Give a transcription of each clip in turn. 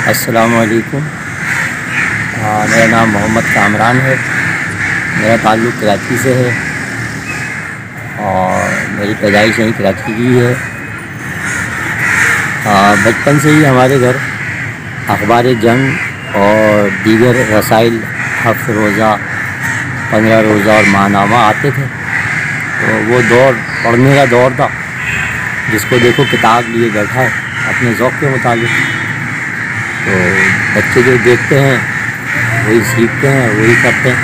السلام علیکم۔ میرا نام محمد کامران ہے۔ میرا تعلق کراچی سے ہے اور میری پیدائش یہیں کراچی کی ہے۔ بچپن سے ہی ہمارے گھر اخبار جنگ اور دیگر رسائل، ہفت روزہ، 15 روزہ اور ماہنامہ آتے تھے، تو وہ دور پڑھنے کا دور تھا، جس کو دیکھو کتاب لیے بیٹھا ہے اپنے ذوق کے مطابق۔ تو بچے جو دیکھتے ہیں وہی سیکھتے ہیں، وہی کرتے ہیں۔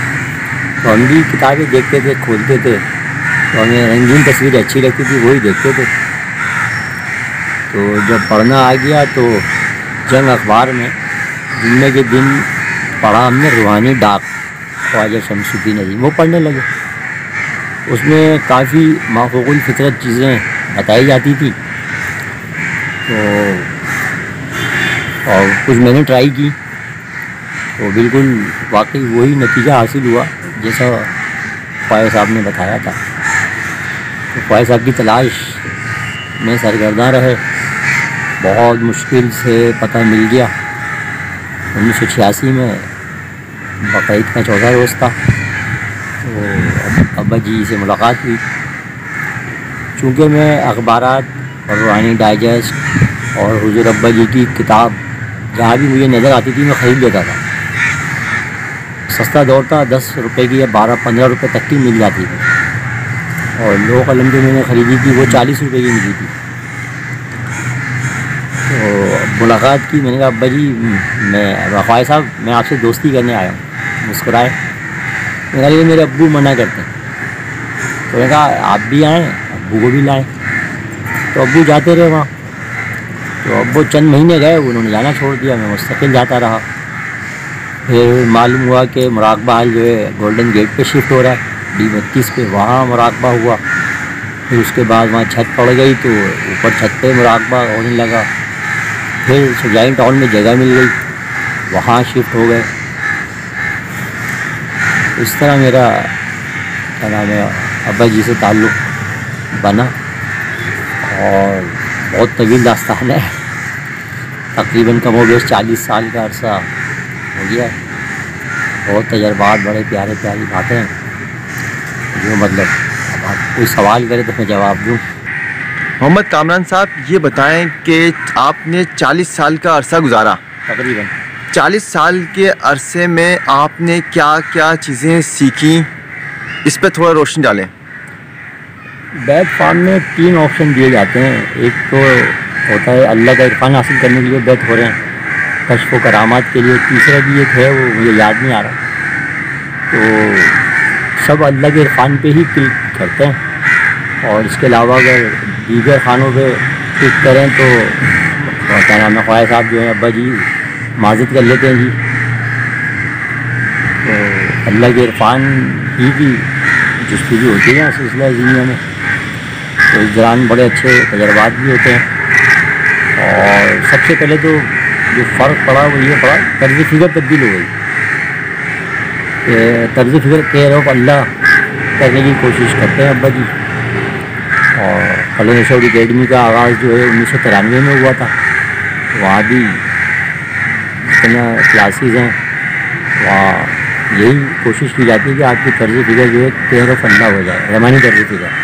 تو ہم بھی کتابیں دیکھتے تھے، کھولتے تھے، تو ہمیں رنگین تصویریں اچھی لگتی تھی، وہی دیکھتے تھے۔ تو جب پڑھنا آ گیا تو جنگ اخبار میں جمعے کے دن پڑھا ہم نے روحانی ڈاک، خواجہ شمس الدین عظیم، وہ پڑھنے لگے۔ اس میں کافی مافوق الفطرت چیزیں بتائی جاتی تھی، تو اور کچھ میں نے ٹرائی کی تو بالکل واقعی وہی نتیجہ حاصل ہوا جیسا خواجہ صاحب نے بتایا تھا۔ تو خواجہ صاحب کی تلاش میں سرگرداں رہے، بہت مشکل سے پتہ مل گیا۔ 1986 میں بقرعید کا 14 روز تھا، تو ابا جی سے ملاقات ہوئی۔ چونکہ میں اخبارات اور روحانی ڈائجسٹ اور حضور ابا جی کی کتاب جہاں بھی مجھے نظر آتی تھی میں خرید لیتا تھا۔ سستا دور تھا، 10 روپے کی یا 12-15 روپے تک کی مل جاتی تھی، اور لو قلم جو میں نے خریدی تھی وہ 40 روپے کی ملی تھی۔ تو ملاقات کی، میں نے کہا ابا جی خواجہ صاحب میں آپ سے دوستی کرنے آیا ہوں۔ مسکرائے۔ میں نے کہا یہ میرے ابو منع کرتے ہیں۔ تو میں نے کہا آپ بھی آئیں، ابو کو بھی لائیں۔ تو ابو جاتے رہے وہاں، تو ابو چند مہینے گئے، انہوں نے جانا چھوڑ دیا، میں مستقل جاتا رہا۔ پھر معلوم ہوا کہ مراقبہ حال جو ہے گولڈن گیٹ پہ شفٹ ہو رہا ہے، D32 پہ، وہاں مراقبہ ہوا۔ پھر اس کے بعد وہاں چھت پڑ گئی تو اوپر چھت پہ مراقبہ ہونے لگا۔ پھر شجاعی ٹاؤن میں جگہ مل گئی، وہاں شفٹ ہو گئے۔ اس طرح میرا کیا نام ہے ابا جی سے تعلق بنا، اور بہت طویل داستان ہے، تقریباً کم و بیش 40 سال کا عرصہ ہو گیا ہے۔ بہت تجربات، بڑے پیارے پیاری باتیں ہیں، جو مطلب اب آپ کوئی سوال کرے تو میں جواب دوں۔ محمد کامران صاحب، یہ بتائیں کہ آپ نے 40 سال کا عرصہ گزارا، تقریباً 40 سال کے عرصے میں آپ نے کیا کیا چیزیں سیکھیں، اس پہ تھوڑا روشنی ڈالیں۔ بیت فارم میں 3 آپشن دیے جاتے ہیں۔ ایک تو ہوتا ہے اللہ کا عرفان حاصل کرنے کے لیے بیت ہو رہے ہیں، کشف و کرامات کے لیے۔ تیسرا بھی ایک ہے، وہ مجھے یاد نہیں آ رہا۔ تو سب اللہ کے عرفان پہ ہی کلک کرتے ہیں، اور اس کے علاوہ اگر دیگر خانوں پہ کلک کریں تو کیا نام ہے خواجہ صاحب جو ہیں ابا جی معذرت کر لیتے ہیں جی۔ تو اللہ کے عرفان ہی کی جستجو ہوتی ہے سلسلہ دنیا میں۔ تو اس دوران بڑے اچھے تجربات بھی ہوتے ہیں، اور سب سے پہلے تو جو فرق پڑا وہ یہ پڑا، طرز فکر تبدیل ہو گئی کہ طرز فکر کیئر آف اللہ کرنے کی کوشش کرتے ہیں ابا جی۔ اور قلعہ شعور اکیڈمی کا آغاز جو ہے 1993 میں ہوا تھا، وہاں بھی جتنا کلاسز ہیں وہاں یہی کوشش کی جاتی ہے کہ آپ کی طرز فکر جو ہے کیئر آف اللہ ہو جائے، رحمانی طرز فکر۔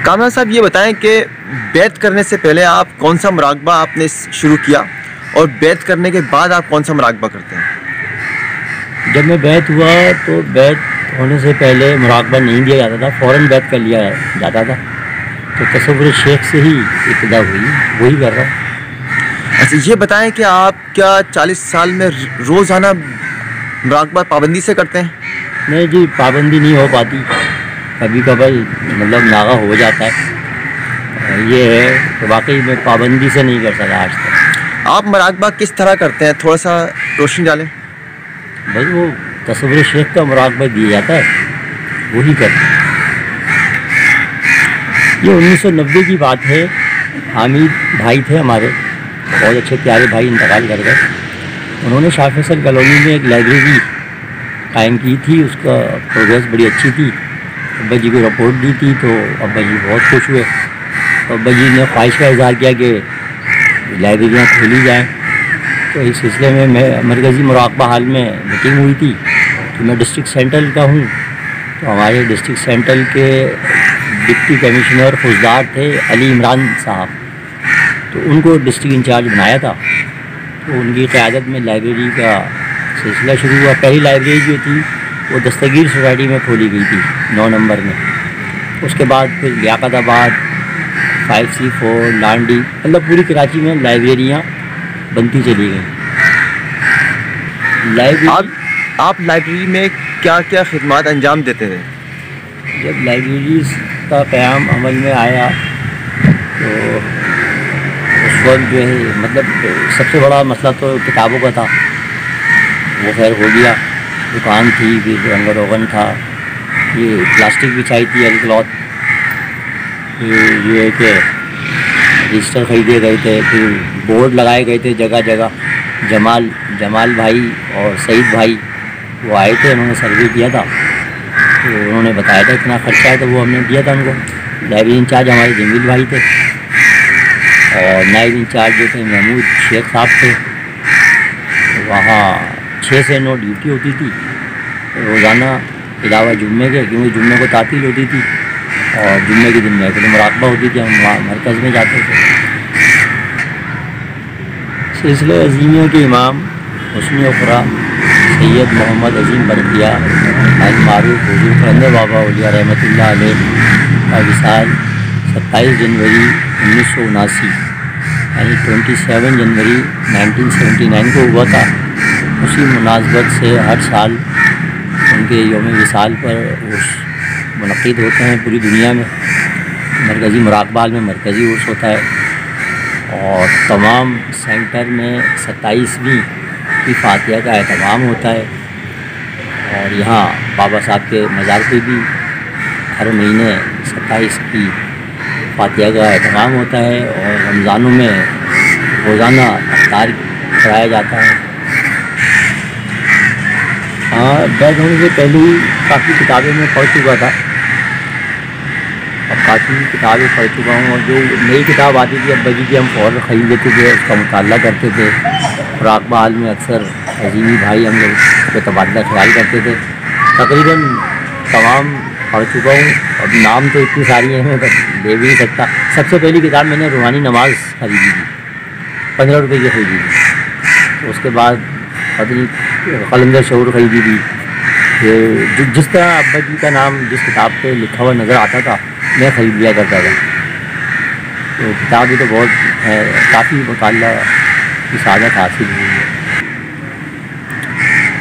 کامران صاحب، یہ بتائیں کہ بیت کرنے سے پہلے آپ کون سا مراقبہ آپ نے شروع کیا، اور بیت کرنے کے بعد آپ کون سا مراقبہ کرتے ہیں؟ جب میں بیت ہوا تو بیت ہونے سے پہلے مراقبہ نہیں دیا جاتا تھا، فوراً بیت کر لیا جاتا تھا۔ تو تصور شیخ سے ہی ابتدا ہوئی، وہی کر رہا ہوں۔ اچھا، یہ بتائیں کہ آپ کیا 40 سال میں روزانہ مراقبہ پابندی سے کرتے ہیں؟ نہیں جی، پابندی نہیں ہو پاتی، کبھی کبھی مطلب ناغہ ہو جاتا ہے۔ یہ ہے کہ واقعی میں پابندی سے نہیں کر سکا آج تک۔ آپ مراقبہ کس طرح کرتے ہیں، تھوڑا سا روشنی ڈالیں۔ بھائی وہ تصور شیخ کا مراقبہ دیا جاتا ہے، وہی کرتے ہیں۔ یہ 1990 کی بات ہے۔ حامد بھائی تھے ہمارے، بہت اچھے پیارے بھائی، انتقال کر گئے۔ انہوں نے شاہ فیصل کالونی میں ایک لائبریری قائم کی تھی، اس کا پروگریس بڑی اچھی تھی۔ ابا جی کو رپورٹ دی تھی تو ابا جی بہت خوش ہوئے۔ ابا جی نے خواہش کا اظہار کیا کہ لائبریریاں کھولی جائیں. تو اس سلسلے میں مرکزی مراقبہ حال میں میٹنگ ہوئی تھی کہ میں ڈسٹرکٹ سینٹرل کا ہوں. تو ہمارے ڈسٹرکٹ سینٹرل کے ڈپٹی کمشنر فوجدار تھے علی عمران صاحب، تو ان کو ڈسٹرکٹ انچارج بنایا تھا. تو ان کی قیادت میں لائبریری کا سلسلہ شروع ہوا. پہلی لائبریری جو تھی وہ دستگیر سوسائٹی میں کھولی گئی تھی 9 نمبر میں. اس کے بعد پھر لیاقت آباد، 5C4، لانڈی، مطلب پوری کراچی میں لائبریریاں بنتی چلی گئیں. آپ لائبریری میں کیا کیا خدمات انجام دیتے تھے؟ جب لائبریریز کا قیام عمل میں آیا تو اس وقت جو ہے مطلب سب سے بڑا مسئلہ تو کتابوں کا تھا. وہ خیر ہو گیا. دکان تھی، پھر رنگ و روغن تھا، یہ پلاسٹک بچھائی تھی ایل کلاتھ، یہ ہے کہ رجسٹر خریدے گئے تھے، پھر بورڈ لگائے گئے تھے جگہ جگہ. جمال بھائی اور سعید بھائی وہ آئے تھے، انہوں نے سروے کیا تھا. تو انہوں نے بتایا تھا اتنا خرچہ ہے، تو وہ ہم نے دیا تھا ان کو. لائبریری انچارج ہمارے جمیل بھائی تھے اور نائب انچارج جو تھے محمود شیخ صاحب تھے. وہاں 6 سے 9 ڈیوٹی ہوتی تھی روزانہ علاوہ جمعے کے، کیونکہ جمعے کو تعطیل ہوتی تھی اور جمعے کے دن میں پھر مراقبہ ہوتی تھی. ہم وہاں مرکز میں جاتے تھے. سلسلہ عظیمیہ کے امام حسنی اخرا سید محمد عظیم برقیہ المعروف حضور قرند بابا اولیاء رحمۃ اللہ علیہ کا وصال 27 جنوری 1979 یعنی 27 جنوری 1979 کو ہوا تھا. اسی مناسبت سے ہر سال ان کے یوم وصال پر عرس منعقد ہوتے ہیں پوری دنیا میں. مرکزی مراقبہ حال میں مرکزی عرس ہوتا ہے اور تمام سینٹر میں 27ویں کی فاتحہ کا اہتمام ہوتا ہے. اور یہاں بابا صاحب کے مزار پہ بھی ہر مہینے 27 کی فاتحہ کا اہتمام ہوتا ہے اور رمضانوں میں روزانہ افطار کرایا جاتا ہے. بیٹھ ہونے سے پہلے ہی کافی کتابیں میں پڑھ چکا تھا. اب کافی کتابیں پڑھ چکا ہوں اور جو نئی کتاب آتی تھی ابا جی کی ہم فوراً خرید لیتے تھے، اس کا مطالعہ کرتے تھے. مراقبہ حال میں اکثر عظیمی بھائی ہم لوگ اس پہ تبادلہ خیال کرتے تھے. تقریباً تمام پڑھ چکا ہوں. اب نام تو اتنی ساری ہیں میں لے بھی نہیں سکتا. سب سے پہلی کتاب میں نے روحانی نماز خریدی تھی، 15 روپے کی خریدی تھی. اس کے بعد قلندر شعور خریدی تھی. جس طرح ابا جی کا نام جس کتاب پہ لکھا ہوا نظر آتا تھا میں خرید لیا کرتا تھا. تو کتابیں تو بہت ہے، کافی مطالعہ کی سعادت حاصل ہوئی ہے.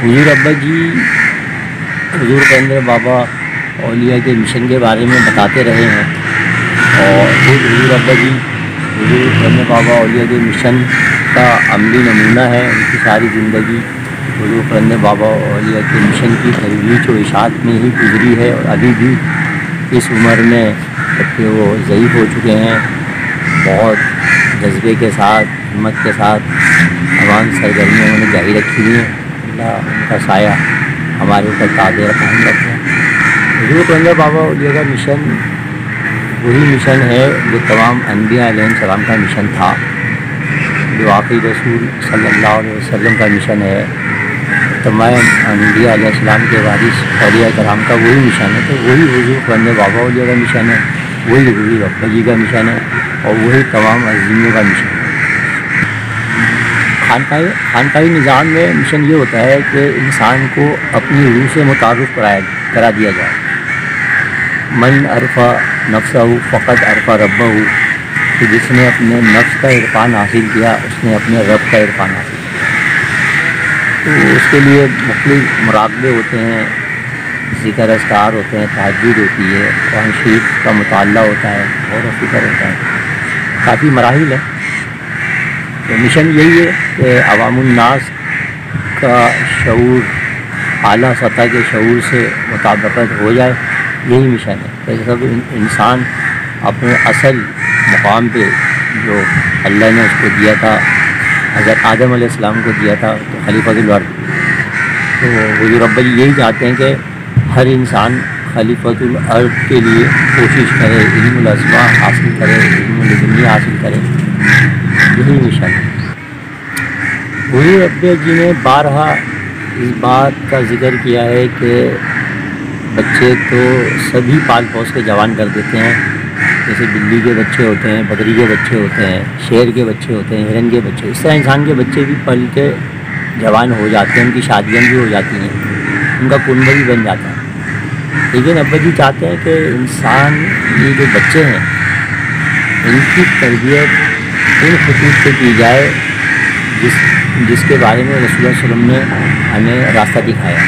حضور ابا جی حضور قرند بابا اولیاء کے مشن کے بارے میں بتاتے رہے ہیں اور خود حضور ابا جی حضور قرند بابا اولیاء کے مشن کا عملی نمونہ ہے. ان کی ساری زندگی حضور قرند بابا اولیاء کے مشن کی ترویج و اشاعت میں ہی گزری ہے اور ابھی بھی اس عمر میں جبکہ وہ ضعیف ہو چکے ہیں بہت جذبے کے ساتھ ہمت کے ساتھ تمام سرگرمیوں انہوں نے جاری رکھی ہوئی ہیں. اللہ ان کا سایہ ہمارے اوپر قادر قائم رکھے. حضور قرند بابا اولیاء کا مشن وہی مشن ہے جو تمام انبیاء علیہ السلام کا مشن تھا، جو آخری رسول صلی اللہ علیہ وسلم کا مشن ہے. تمام انبیاء علیہ السلام کے وارث اولیاء کرام کا وہی مشن ہے. تو وہی حضور قرند بابا اولیاء کا مشن ہے، وہی حضور ابا جی کا مشن ہے اور وہی تمام عظیموں کا مشن ہے. خانقاہی نظام میں مشن یہ ہوتا ہے کہ انسان کو اپنی روح سے متعارف کرا دیا جائے. من عرفہ نفسہ فقط عرفہ ربہ، کہ جس نے اپنے نفس کا عرفان حاصل کیا اس نے اپنے رب کا عرفان حاصل کیا. تو اس کے لیے مختلف مراقبے ہوتے ہیں، ذکر اذکار ہوتے ہیں، تہجد ہوتی ہے، قرآن شریف کا مطالعہ ہوتا ہے، غور و فکر ہوتا ہے، کافی مراحل ہے. تو مشن یہی ہے کہ عوام الناس کا شعور اعلیٰ سطح کے شعور سے مطابقت ہو جائے، یہی مشن ہے. کہ سب انسان اپنے اصل مقام پہ جو اللہ نے اس کو دیا تھا، حضرت آدم علیہ السلام کو دیا تھا، تو خلیفۃ الارض. تو حضور ابا جی یہی چاہتے ہیں کہ ہر انسان خلیفۃ الارض کے لیے کوشش کرے، علم الاسماء حاصل کرے، علم الدنیا حاصل کرے. یہی مشن ہے۔ وہی ابے جی نے بارہا اس بات کا ذکر کیا ہے کہ بچے تو سبھی پال پوس کے جوان کر دیتے ہیں، جیسے بلی کے بچے ہوتے ہیں، بکری کے بچے ہوتے ہیں، شیر کے بچے ہوتے ہیں، ہرن کے بچے، اس طرح انسان کے بچے بھی پل کے جوان ہو جاتے ہیں، ان کی شادیاں بھی ہو جاتی ہیں، ان کا کنبہ بھی بن جاتا ہے۔ لیکن ابا جی چاہتے ہیں کہ انسان یہ جو بچے ہیں ان کی تربیت ان خطوط پہ کی جائے جس کے بارے میں رسول اللہ صلی اللہ علیہ وسلم نے ہمیں راستہ دکھایا۔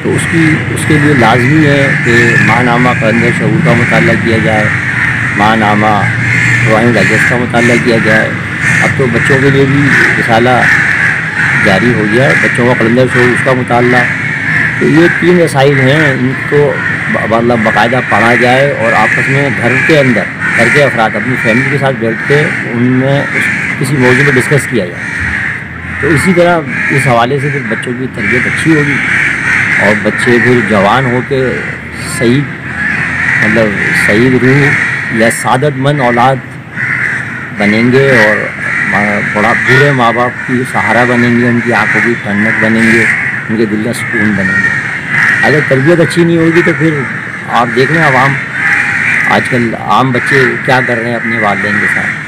تو اس کے لیے لازمی ہے کہ ماہ نامہ قلندر شعور کا مطالعہ کیا جائے، ماہ نامہ روحانی ڈائجسٹ کا مطالعہ کیا جائے۔ اب تو بچوں کے لیے بھی رسالہ جاری ہو گیا ہے، بچوں کا قلندر شعور اس کا مطالعہ۔ تو یہ 3 رسائل ہیں، ان کو مطلب باقاعدہ پڑھا جائے اور آپس میں گھر کے اندر گھر کے افراد اپنی فیملی کے ساتھ بیٹھ کے ان میں کسی موضوع پہ ڈسکس کیا جائے۔ تو اسی طرح اس حوالے سے پھر بچوں کی تربیت اچھی ہوگی اور بچے پھر جوان ہو کے صحیح روح یا سعادت مند اولاد بنیں گے اور بوڑھے ماں باپ کی سہارا بنیں گے، ان کی آنکھوں کی ٹھنڈک بنیں گے، ان کے دل کا سکون بنیں گے۔ اگر تربیت اچھی نہیں ہوگی تو پھر آپ دیکھ لیں عوام آج کل عام بچے کیا کر رہے ہیں اپنے والدین کے ساتھ۔